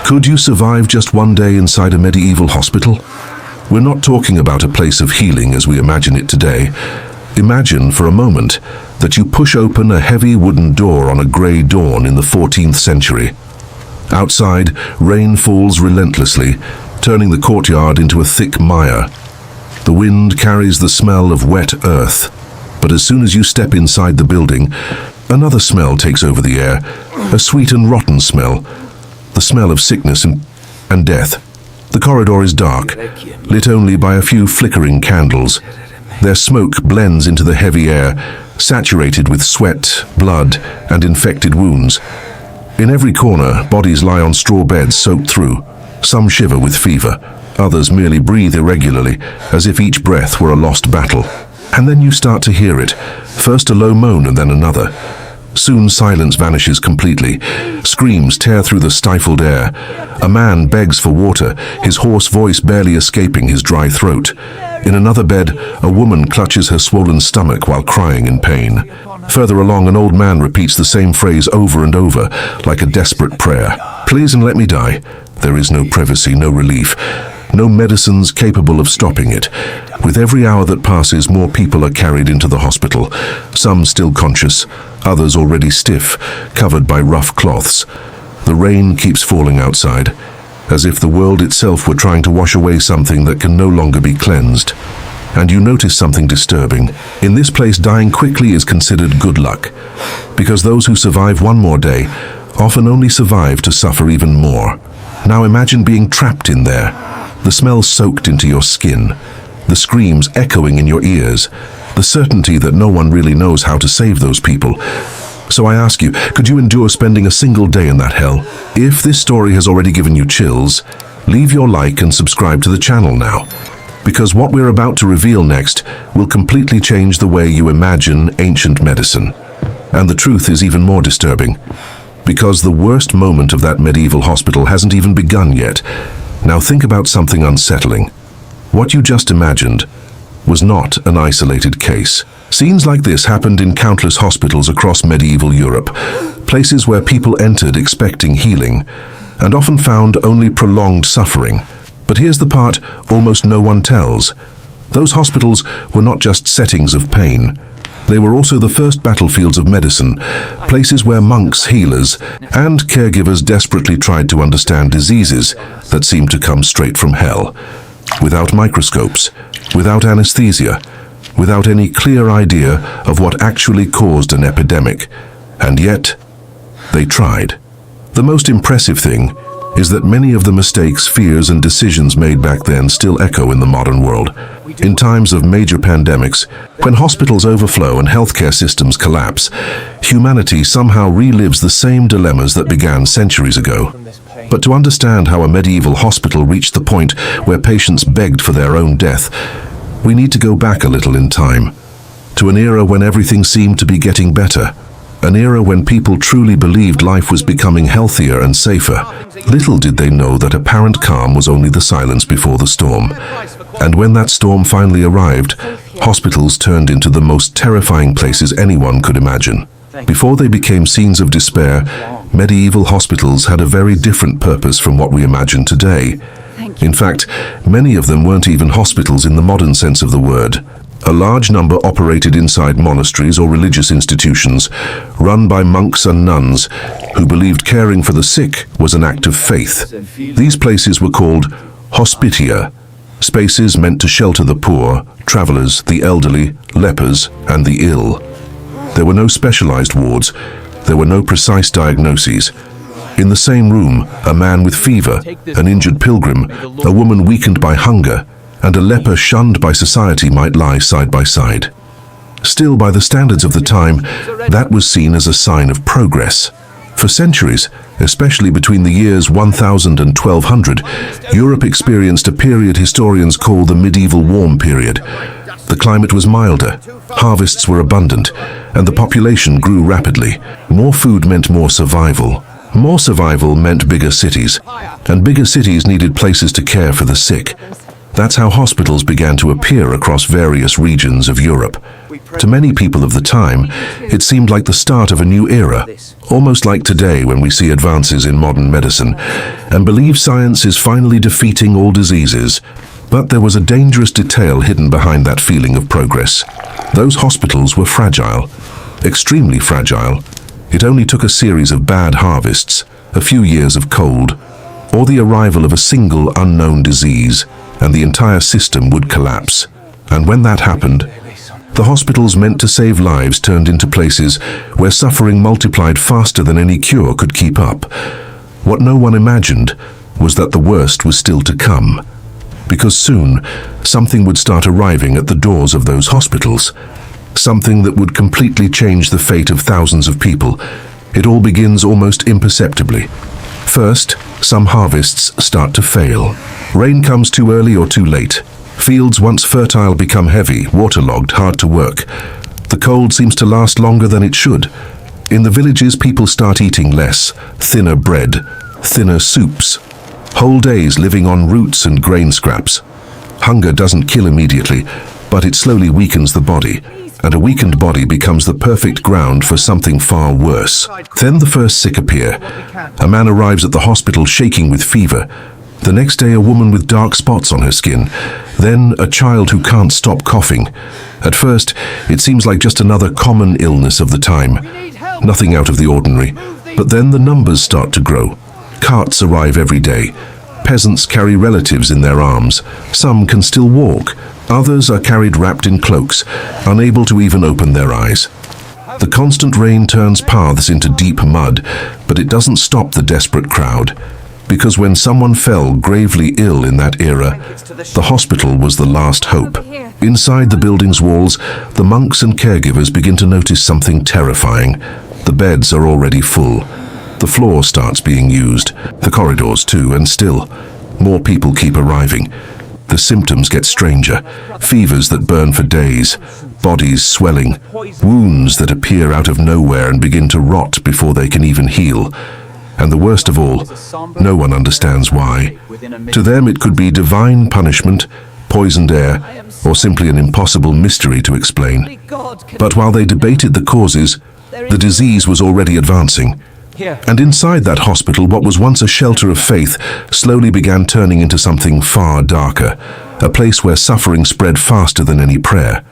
Could you survive just one day inside a medieval hospital? We're not talking about a place of healing as we imagine it today. Imagine for a moment that you push open a heavy wooden door on a grey dawn in the 14th century. Outside, rain falls relentlessly, turning the courtyard into a thick mire. The wind carries the smell of wet earth, but as soon as you step inside the building, another smell takes over the air, a sweet and rotten smell, the smell of sickness and death. The corridor is dark, lit only by a few flickering candles. Their smoke blends into the heavy air, saturated with sweat, blood, and infected wounds. In every corner, bodies lie on straw beds soaked through. Some shiver with fever, others merely breathe irregularly, as if each breath were a lost battle. And then you start to hear it, first a low moan and then another. Soon silence vanishes completely. Screams tear through the stifled air. A man begs for water, his hoarse voice barely escaping his dry throat. In another bed, a woman clutches her swollen stomach while crying in pain. Further along, an old man repeats the same phrase over and over, like a desperate prayer. Please and let me die. There is no privacy, no relief, no medicines capable of stopping it. With every hour that passes, more people are carried into the hospital, some still conscious, others already stiff, covered by rough cloths. The rain keeps falling outside, as if the world itself were trying to wash away something that can no longer be cleansed. And you notice something disturbing. In this place, dying quickly is considered good luck, because those who survive one more day often only survive to suffer even more. Now imagine being trapped in there, the smell soaked into your skin, the screams echoing in your ears, the certainty that no one really knows how to save those people. So I ask you, could you endure spending a single day in that hell? If this story has already given you chills, leave your like and subscribe to the channel now, because what we're about to reveal next will completely change the way you imagine ancient medicine. And the truth is even more disturbing, because the worst moment of that medieval hospital hasn't even begun yet. Now think about something unsettling. What you just imagined was not an isolated case. Scenes like this happened in countless hospitals across medieval Europe, places where people entered expecting healing, and often found only prolonged suffering. But here's the part almost no one tells. Those hospitals were not just settings of pain. They were also the first battlefields of medicine, places where monks, healers, and caregivers desperately tried to understand diseases that seemed to come straight from hell. Without microscopes, without anesthesia, without any clear idea of what actually caused an epidemic. And yet, they tried. The most impressive thing is that many of the mistakes, fears, and decisions made back then still echo in the modern world. In times of major pandemics, when hospitals overflow and healthcare systems collapse, humanity somehow relives the same dilemmas that began centuries ago. But to understand how a medieval hospital reached the point where patients begged for their own death, we need to go back a little in time, to an era when everything seemed to be getting better. An era when people truly believed life was becoming healthier and safer. Little did they know that apparent calm was only the silence before the storm. And when that storm finally arrived, hospitals turned into the most terrifying places anyone could imagine. Before they became scenes of despair, medieval hospitals had a very different purpose from what we imagine today. In fact, many of them weren't even hospitals in the modern sense of the word. A large number operated inside monasteries or religious institutions, run by monks and nuns who believed caring for the sick was an act of faith. These places were called hospitia, spaces meant to shelter the poor, travelers, the elderly, lepers, and the ill. There were no specialized wards. There were no precise diagnoses. In the same room, a man with fever, an injured pilgrim, a woman weakened by hunger, and a leper shunned by society might lie side by side. Still, by the standards of the time, that was seen as a sign of progress. For centuries, especially between the years 1000 and 1200, Europe experienced a period historians call the medieval warm period. The climate was milder, harvests were abundant, and the population grew rapidly. More food meant more survival. More survival meant bigger cities, and bigger cities needed places to care for the sick. That's how hospitals began to appear across various regions of Europe. To many people of the time, it seemed like the start of a new era, almost like today when we see advances in modern medicine and believe science is finally defeating all diseases. But there was a dangerous detail hidden behind that feeling of progress. Those hospitals were fragile, extremely fragile. It only took a series of bad harvests, a few years of cold, or the arrival of a single unknown disease, and the entire system would collapse. And when that happened, the hospitals meant to save lives turned into places where suffering multiplied faster than any cure could keep up. What no one imagined was that the worst was still to come. Because soon, something would start arriving at the doors of those hospitals. Something that would completely change the fate of thousands of people. It all begins almost imperceptibly. First, some harvests start to fail. Rain comes too early or too late. Fields once fertile become heavy, waterlogged, hard to work. The cold seems to last longer than it should. In the villages, people start eating less, thinner bread, thinner soups. Whole days living on roots and grain scraps. Hunger doesn't kill immediately, but it slowly weakens the body, and a weakened body becomes the perfect ground for something far worse. Then the first sick appear. A man arrives at the hospital shaking with fever. The next day, a woman with dark spots on her skin. Then a child who can't stop coughing. At first, it seems like just another common illness of the time. Nothing out of the ordinary. But then the numbers start to grow. Carts arrive every day. Peasants carry relatives in their arms. Some can still walk. Others are carried wrapped in cloaks, unable to even open their eyes. The constant rain turns paths into deep mud, but it doesn't stop the desperate crowd. Because when someone fell gravely ill in that era, the hospital was the last hope. Inside the building's walls, the monks and caregivers begin to notice something terrifying. The beds are already full. The floor starts being used, the corridors too, and still, more people keep arriving. The symptoms get stranger. Fevers that burn for days, bodies swelling, wounds that appear out of nowhere and begin to rot before they can even heal. And the worst of all, no one understands why. To them it could be divine punishment, poisoned air, or simply an impossible mystery to explain. But while they debated the causes, the disease was already advancing. And inside that hospital, what was once a shelter of faith slowly began turning into something far darker, a place where suffering spread faster than any prayer.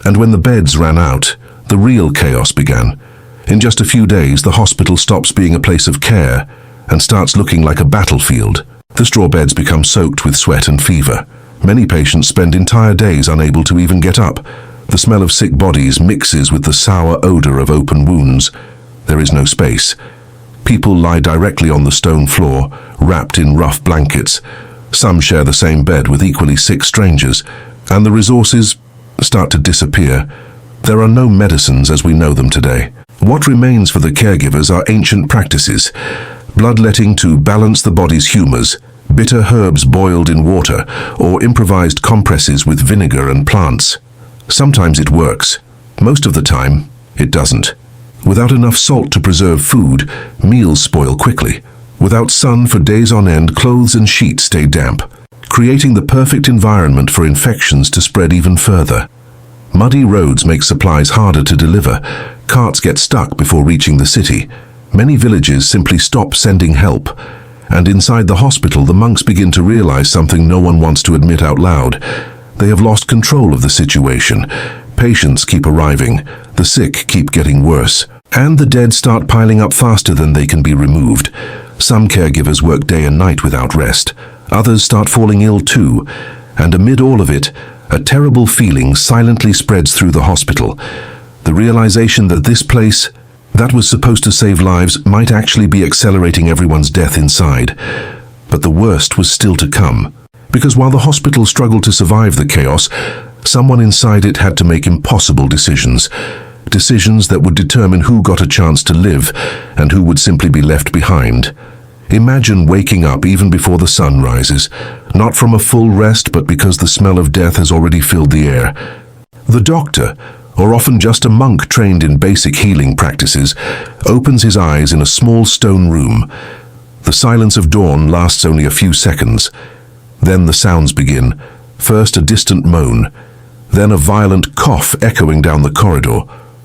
And when the beds ran out, the real chaos began. In just a few days, the hospital stops being a place of care and starts looking like a battlefield. The straw beds become soaked with sweat and fever. Many patients spend entire days unable to even get up. The smell of sick bodies mixes with the sour odor of open wounds. There is no space. People lie directly on the stone floor, wrapped in rough blankets. Some share the same bed with equally sick strangers, and the resources start to disappear. There are no medicines as we know them today. What remains for the caregivers are ancient practices, bloodletting to balance the body's humors, bitter herbs boiled in water, or improvised compresses with vinegar and plants. Sometimes it works. Most of the time, it doesn't. Without enough salt to preserve food, meals spoil quickly. Without sun for days on end, clothes and sheets stay damp, creating the perfect environment for infections to spread even further. Muddy roads make supplies harder to deliver. Carts get stuck before reaching the city. Many villages simply stop sending help. And inside the hospital, the monks begin to realize something no one wants to admit out loud. They have lost control of the situation. Patients keep arriving. The sick keep getting worse. And the dead start piling up faster than they can be removed. Some caregivers work day and night without rest. Others start falling ill too. And amid all of it, a terrible feeling silently spreads through the hospital. The realization that this place, that was supposed to save lives, might actually be accelerating everyone's death inside. But the worst was still to come. Because while the hospital struggled to survive the chaos, someone inside it had to make impossible decisions. Decisions that would determine who got a chance to live and who would simply be left behind. Imagine waking up even before the sun rises, not from a full rest, but because the smell of death has already filled the air. The doctor, or often just a monk trained in basic healing practices, opens his eyes in a small stone room. The silence of dawn lasts only a few seconds. Then the sounds begin, First a distant moan, then a violent cough echoing down the corridor.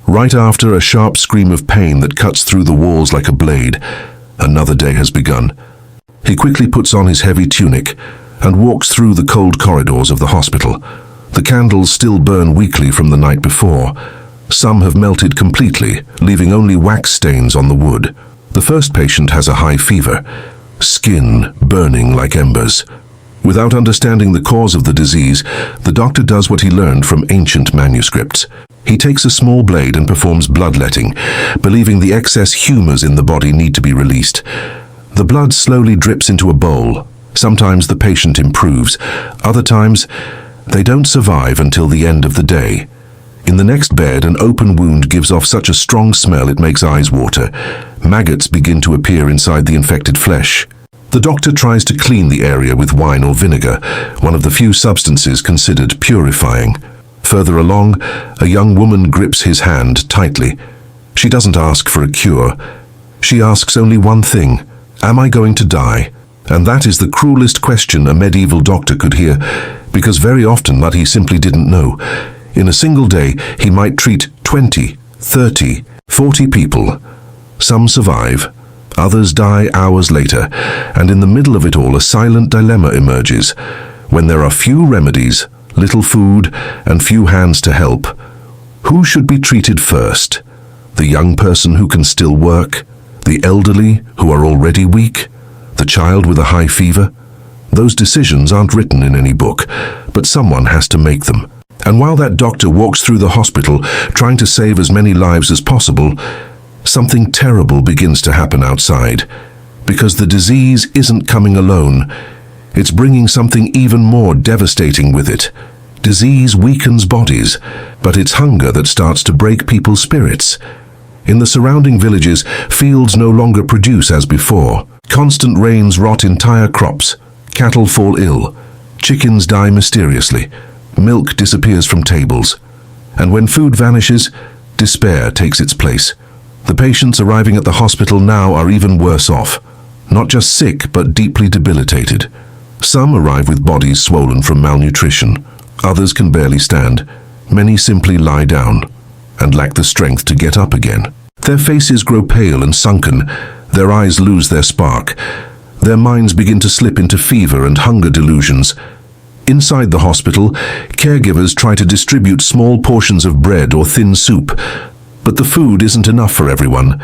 Right after, a sharp scream of pain that cuts through the walls like a blade. Another day has begun. He quickly puts on his heavy tunic and walks through the cold corridors of the hospital. The candles still burn weakly from the night before. Some have melted completely, leaving only wax stains on the wood. The first patient has a high fever, skin burning like embers. Without understanding the cause of the disease, the doctor does what he learned from ancient manuscripts. He takes a small blade and performs bloodletting, believing the excess humors in the body need to be released. The blood slowly drips into a bowl. Sometimes the patient improves. Other times, they don't survive until the end of the day. In the next bed, an open wound gives off such a strong smell it makes eyes water. Maggots begin to appear inside the infected flesh. The doctor tries to clean the area with wine or vinegar, one of the few substances considered purifying. Further along, a young woman grips his hand tightly. She doesn't ask for a cure. She asks only one thing: am I going to die? And that is the cruelest question a medieval doctor could hear, because very often Luddy simply didn't know. In a single day, he might treat 20, 30, 40 people. Some survive. Others die hours later, and in the middle of it all a silent dilemma emerges. When there are few remedies, little food, and few hands to help, who should be treated first? The young person who can still work? The elderly who are already weak? The child with a high fever? Those decisions aren't written in any book, but someone has to make them. And while that doctor walks through the hospital trying to save as many lives as possible, something terrible begins to happen outside, because the disease isn't coming alone. It's bringing something even more devastating with it. Disease weakens bodies, but it's hunger that starts to break people's spirits. In the surrounding villages, fields no longer produce as before. Constant rains rot entire crops. Cattle fall ill. Chickens die mysteriously. Milk disappears from tables. And when food vanishes, despair takes its place. The patients arriving at the hospital now are even worse off. Not just sick, but deeply debilitated. Some arrive with bodies swollen from malnutrition. Others can barely stand. Many simply lie down and lack the strength to get up again. Their faces grow pale and sunken. Their eyes lose their spark. Their minds begin to slip into fever and hunger delusions. Inside the hospital, caregivers try to distribute small portions of bread or thin soup, but the food isn't enough for everyone.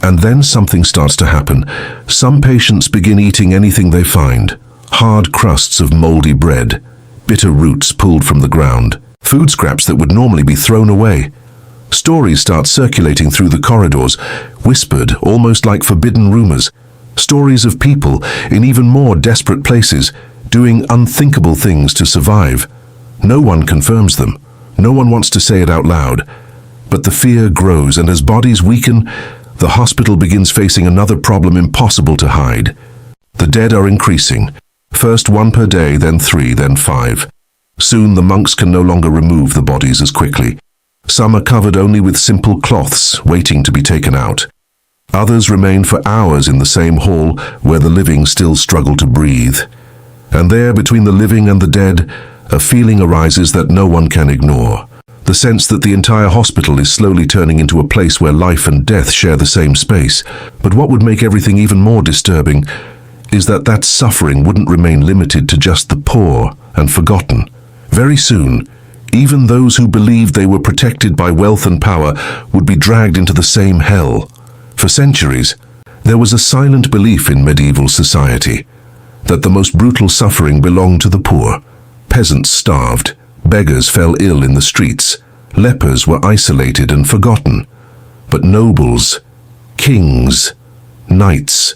And then something starts to happen. Some patients begin eating anything they find. Hard crusts of moldy bread, bitter roots pulled from the ground, food scraps that would normally be thrown away. Stories start circulating through the corridors, whispered almost like forbidden rumors. Stories of people in even more desperate places, doing unthinkable things to survive. No one confirms them. No one wants to say it out loud. But the fear grows, and as bodies weaken, the hospital begins facing another problem impossible to hide. The dead are increasing. First 1 per day, then 3, then 5. Soon the monks can no longer remove the bodies as quickly. Some are covered only with simple cloths, waiting to be taken out. Others remain for hours in the same hall where the living still struggle to breathe. And there, between the living and the dead, a feeling arises that no one can ignore. The sense that the entire hospital is slowly turning into a place where life and death share the same space. But what would make everything even more disturbing is that suffering wouldn't remain limited to just the poor and forgotten. Very soon, even those who believed they were protected by wealth and power would be dragged into the same hell. For centuries, there was a silent belief in medieval society that the most brutal suffering belonged to the poor. Peasants starved, beggars fell ill in the streets, lepers were isolated and forgotten. But nobles, kings, knights,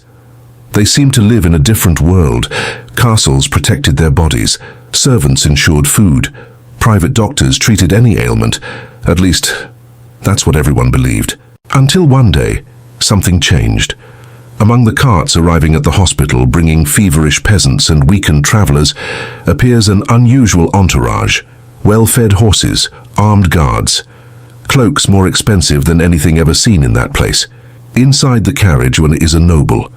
they seemed to live in a different world. Castles protected their bodies, servants ensured food, private doctors treated any ailment. At least, that's what everyone believed. Until one day, something changed. Among the carts arriving at the hospital, bringing feverish peasants and weakened travelers, appears an unusual entourage. Well-fed horses, armed guards, cloaks more expensive than anything ever seen in that place. Inside the carriage is a noble,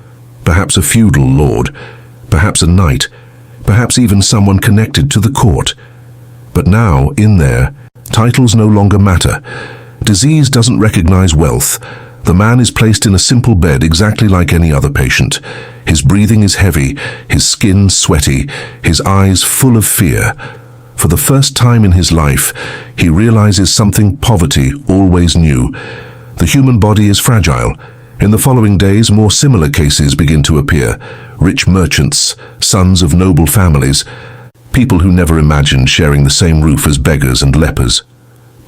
perhaps a feudal lord, perhaps a knight, perhaps even someone connected to the court. But now, in there, titles no longer matter. Disease doesn't recognize wealth. The man is placed in a simple bed exactly like any other patient. His breathing is heavy, his skin sweaty, his eyes full of fear. For the first time in his life, he realizes something poverty always knew. The human body is fragile. In the following days, more similar cases begin to appear. Rich merchants, sons of noble families, people who never imagined sharing the same roof as beggars and lepers.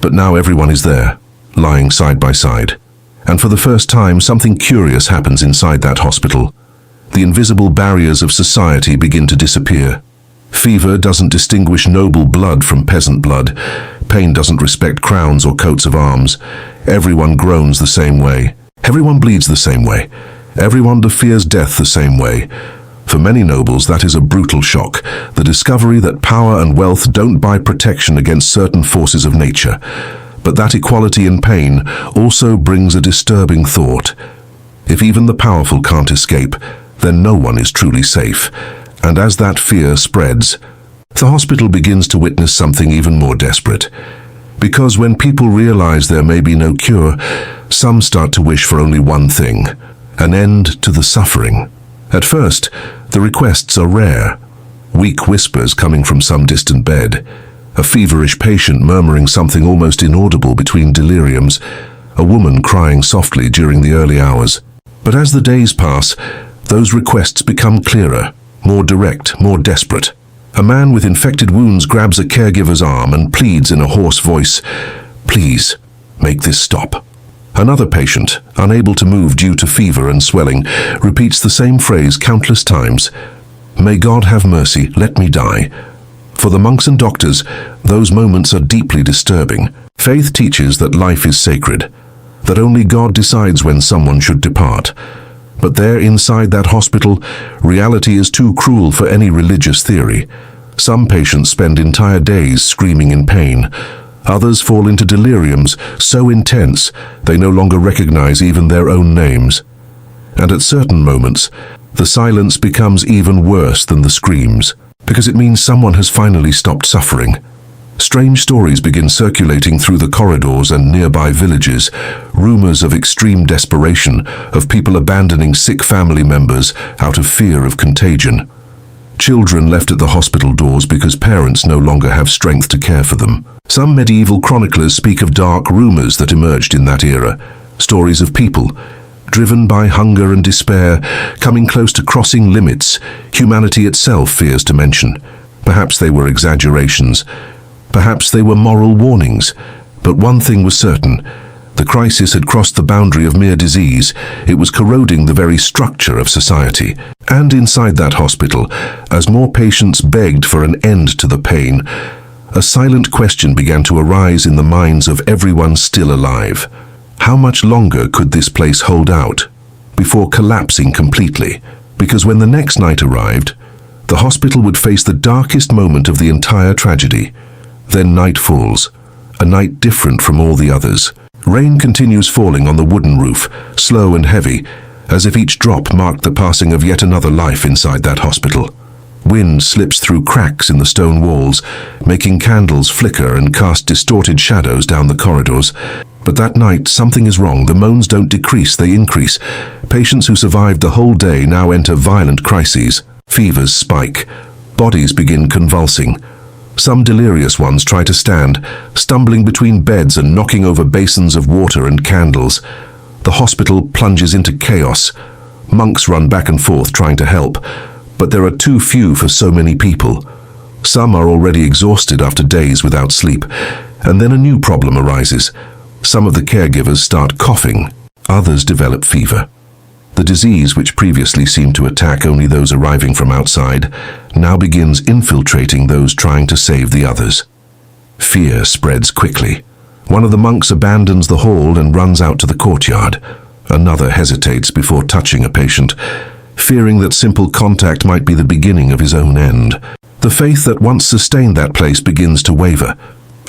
But now everyone is there, lying side by side. And for the first time, something curious happens inside that hospital. The invisible barriers of society begin to disappear. Fever doesn't distinguish noble blood from peasant blood. Pain doesn't respect crowns or coats of arms. Everyone groans the same way. Everyone bleeds the same way. Everyone fears death the same way. For many nobles, that is a brutal shock. The discovery that power and wealth don't buy protection against certain forces of nature. But that equality in pain also brings a disturbing thought. If even the powerful can't escape, then no one is truly safe. And as that fear spreads, the hospital begins to witness something even more desperate. Because when people realize there may be no cure, some start to wish for only one thing: an end to the suffering. At first, the requests are rare. Weak whispers coming from some distant bed. A feverish patient murmuring something almost inaudible between deliriums. A woman crying softly during the early hours. But as the days pass, those requests become clearer, more direct, more desperate. A man with infected wounds grabs a caregiver's arm and pleads in a hoarse voice, "Please, make this stop." Another patient, unable to move due to fever and swelling, repeats the same phrase countless times, "May God have mercy, let me die." For the monks and doctors, those moments are deeply disturbing. Faith teaches that life is sacred, that only God decides when someone should depart. But there inside that hospital, reality is too cruel for any religious theory. Some patients spend entire days screaming in pain. Others fall into deliriums so intense they no longer recognize even their own names. And at certain moments, the silence becomes even worse than the screams, because it means someone has finally stopped suffering. Strange stories begin circulating through the corridors and nearby villages, rumors of extreme desperation, of people abandoning sick family members out of fear of contagion. Children left at the hospital doors because parents no longer have strength to care for them. Some medieval chroniclers speak of dark rumors that emerged in that era, stories of people, driven by hunger and despair, coming close to crossing limits humanity itself fears to mention. Perhaps they were exaggerations. Perhaps they were moral warnings. But one thing was certain. The crisis had crossed the boundary of mere disease. It was corroding the very structure of society. And inside that hospital, as more patients begged for an end to the pain, a silent question began to arise in the minds of everyone still alive. How much longer could this place hold out before collapsing completely? Because when the next night arrived, the hospital would face the darkest moment of the entire tragedy. Then night falls, a night different from all the others. Rain continues falling on the wooden roof, slow and heavy, as if each drop marked the passing of yet another life inside that hospital. Wind slips through cracks in the stone walls, making candles flicker and cast distorted shadows down the corridors. But that night, something is wrong. The moans don't decrease, they increase. Patients who survived the whole day now enter violent crises. Fevers spike. Bodies begin convulsing. Some delirious ones try to stand, stumbling between beds and knocking over basins of water and candles. The hospital plunges into chaos. Monks run back and forth trying to help, but there are too few for so many people. Some are already exhausted after days without sleep, and then a new problem arises. Some of the caregivers start coughing, others develop fever. The disease, which previously seemed to attack only those arriving from outside, now begins infiltrating those trying to save the others. Fear spreads quickly. One of the monks abandons the hall and runs out to the courtyard. Another hesitates before touching a patient, fearing that simple contact might be the beginning of his own end. The faith that once sustained that place begins to waver.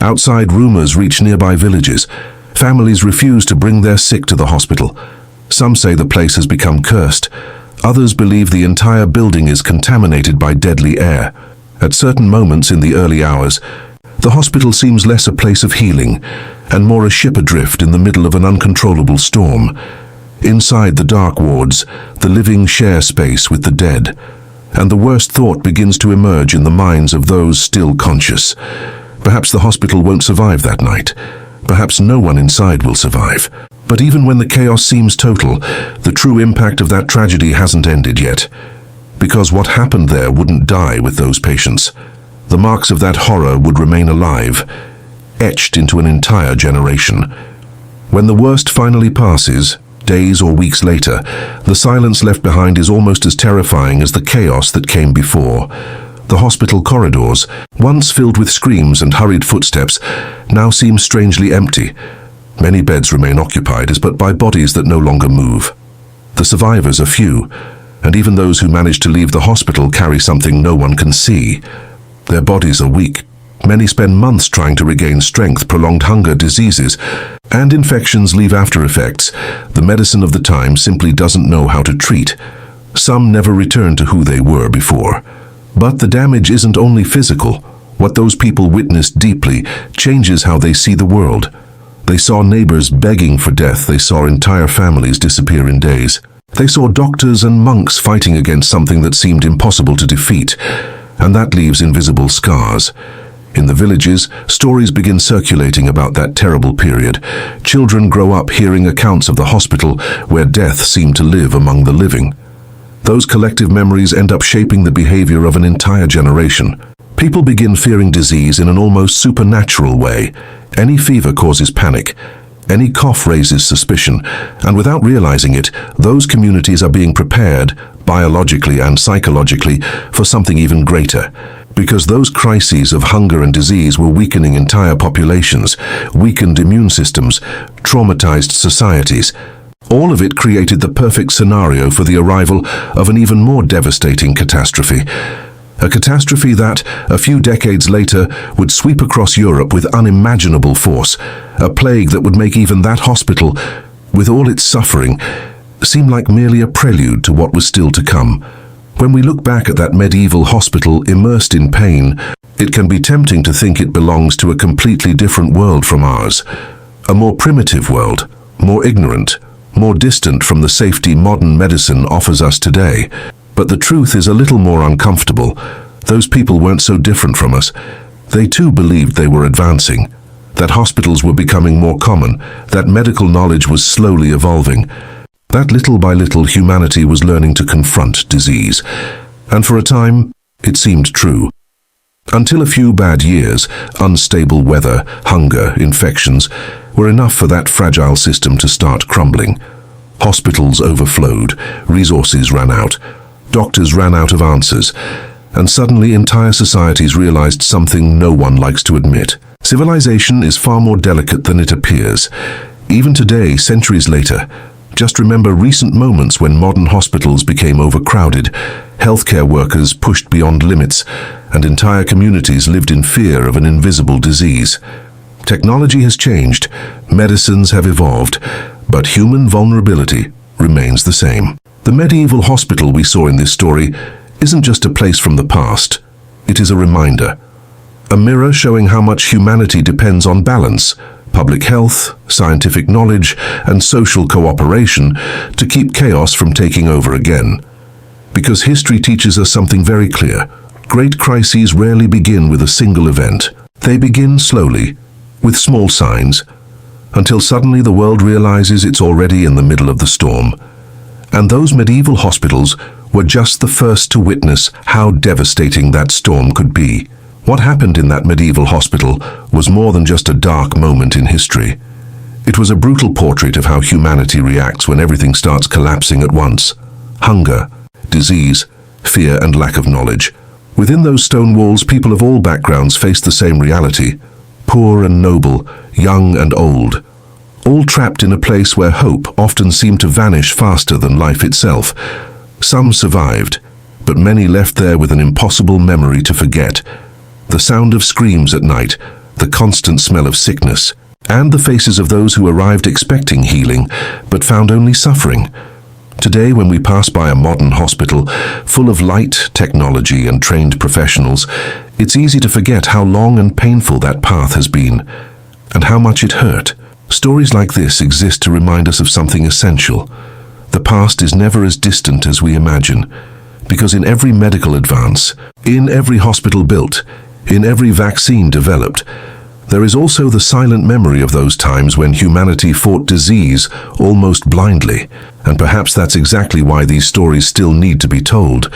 Outside rumors reach nearby villages. Families refuse to bring their sick to the hospital. Some say the place has become cursed. Others believe the entire building is contaminated by deadly air. At certain moments in the early hours, the hospital seems less a place of healing and more a ship adrift in the middle of an uncontrollable storm. Inside the dark wards, the living share space with the dead, and the worst thought begins to emerge in the minds of those still conscious. Perhaps the hospital won't survive that night. Perhaps no one inside will survive. But even when the chaos seems total, the true impact of that tragedy hasn't ended yet. Because what happened there wouldn't die with those patients. The marks of that horror would remain alive, etched into an entire generation. When the worst finally passes, days or weeks later, the silence left behind is almost as terrifying as the chaos that came before. The hospital corridors, once filled with screams and hurried footsteps, now seem strangely empty. Many beds remain occupied, but by bodies that no longer move. The survivors are few, and even those who manage to leave the hospital carry something no one can see. Their bodies are weak. Many spend months trying to regain strength. Prolonged hunger, diseases, and infections leave after effects the medicine of the time simply doesn't know how to treat. Some never return to who they were before. But the damage isn't only physical. What those people witnessed deeply changes how they see the world. They saw neighbors begging for death. They saw entire families disappear in days. They saw doctors and monks fighting against something that seemed impossible to defeat, and that leaves invisible scars. In the villages, stories begin circulating about that terrible period. Children grow up hearing accounts of the hospital where death seemed to live among the living. Those collective memories end up shaping the behavior of an entire generation. People begin fearing disease in an almost supernatural way. Any fever causes panic. Any cough raises suspicion. And without realizing it, those communities are being prepared, biologically and psychologically, for something even greater. Because those crises of hunger and disease were weakening entire populations, weakened immune systems, traumatized societies. All of it created the perfect scenario for the arrival of an even more devastating catastrophe. A catastrophe that, a few decades later, would sweep across Europe with unimaginable force. A plague that would make even that hospital, with all its suffering, seem like merely a prelude to what was still to come. When we look back at that medieval hospital immersed in pain, it can be tempting to think it belongs to a completely different world from ours. A more primitive world, more ignorant, more distant from the safety modern medicine offers us today. But the truth is a little more uncomfortable. Those people weren't so different from us. They too believed they were advancing, that hospitals were becoming more common, that medical knowledge was slowly evolving, that little by little humanity was learning to confront disease. And for a time, it seemed true. Until a few bad years, unstable weather, hunger, infections, were enough for that fragile system to start crumbling. Hospitals overflowed, resources ran out, doctors ran out of answers, and suddenly entire societies realized something no one likes to admit. Civilization is far more delicate than it appears. Even today, centuries later, just remember recent moments when modern hospitals became overcrowded, healthcare workers pushed beyond limits, and entire communities lived in fear of an invisible disease. Technology has changed, medicines have evolved, but human vulnerability remains the same. The medieval hospital we saw in this story isn't just a place from the past. It is a reminder. A mirror showing how much humanity depends on balance, public health, scientific knowledge, and social cooperation to keep chaos from taking over again. Because history teaches us something very clear. Great crises rarely begin with a single event. They begin slowly, with small signs, until suddenly the world realizes it's already in the middle of the storm. And those medieval hospitals were just the first to witness how devastating that storm could be. What happened in that medieval hospital was more than just a dark moment in history. It was a brutal portrait of how humanity reacts when everything starts collapsing at once. Hunger, disease, fear, and lack of knowledge. Within those stone walls, people of all backgrounds faced the same reality. Poor and noble, young and old, all trapped in a place where hope often seemed to vanish faster than life itself. Some survived, but many left there with an impossible memory to forget. The sound of screams at night, the constant smell of sickness, and the faces of those who arrived expecting healing, but found only suffering. Today, when we pass by a modern hospital full of light, technology, and trained professionals, it's easy to forget how long and painful that path has been, and how much it hurt. Stories like this exist to remind us of something essential. The past is never as distant as we imagine, because in every medical advance, in every hospital built, in every vaccine developed, there is also the silent memory of those times when humanity fought disease almost blindly, and perhaps that's exactly why these stories still need to be told.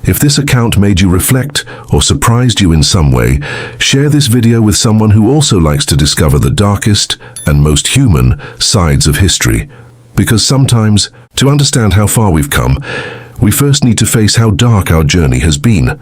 If this account made you reflect or surprised you in some way, share this video with someone who also likes to discover the darkest and most human sides of history. Because sometimes, to understand how far we've come, we first need to face how dark our journey has been.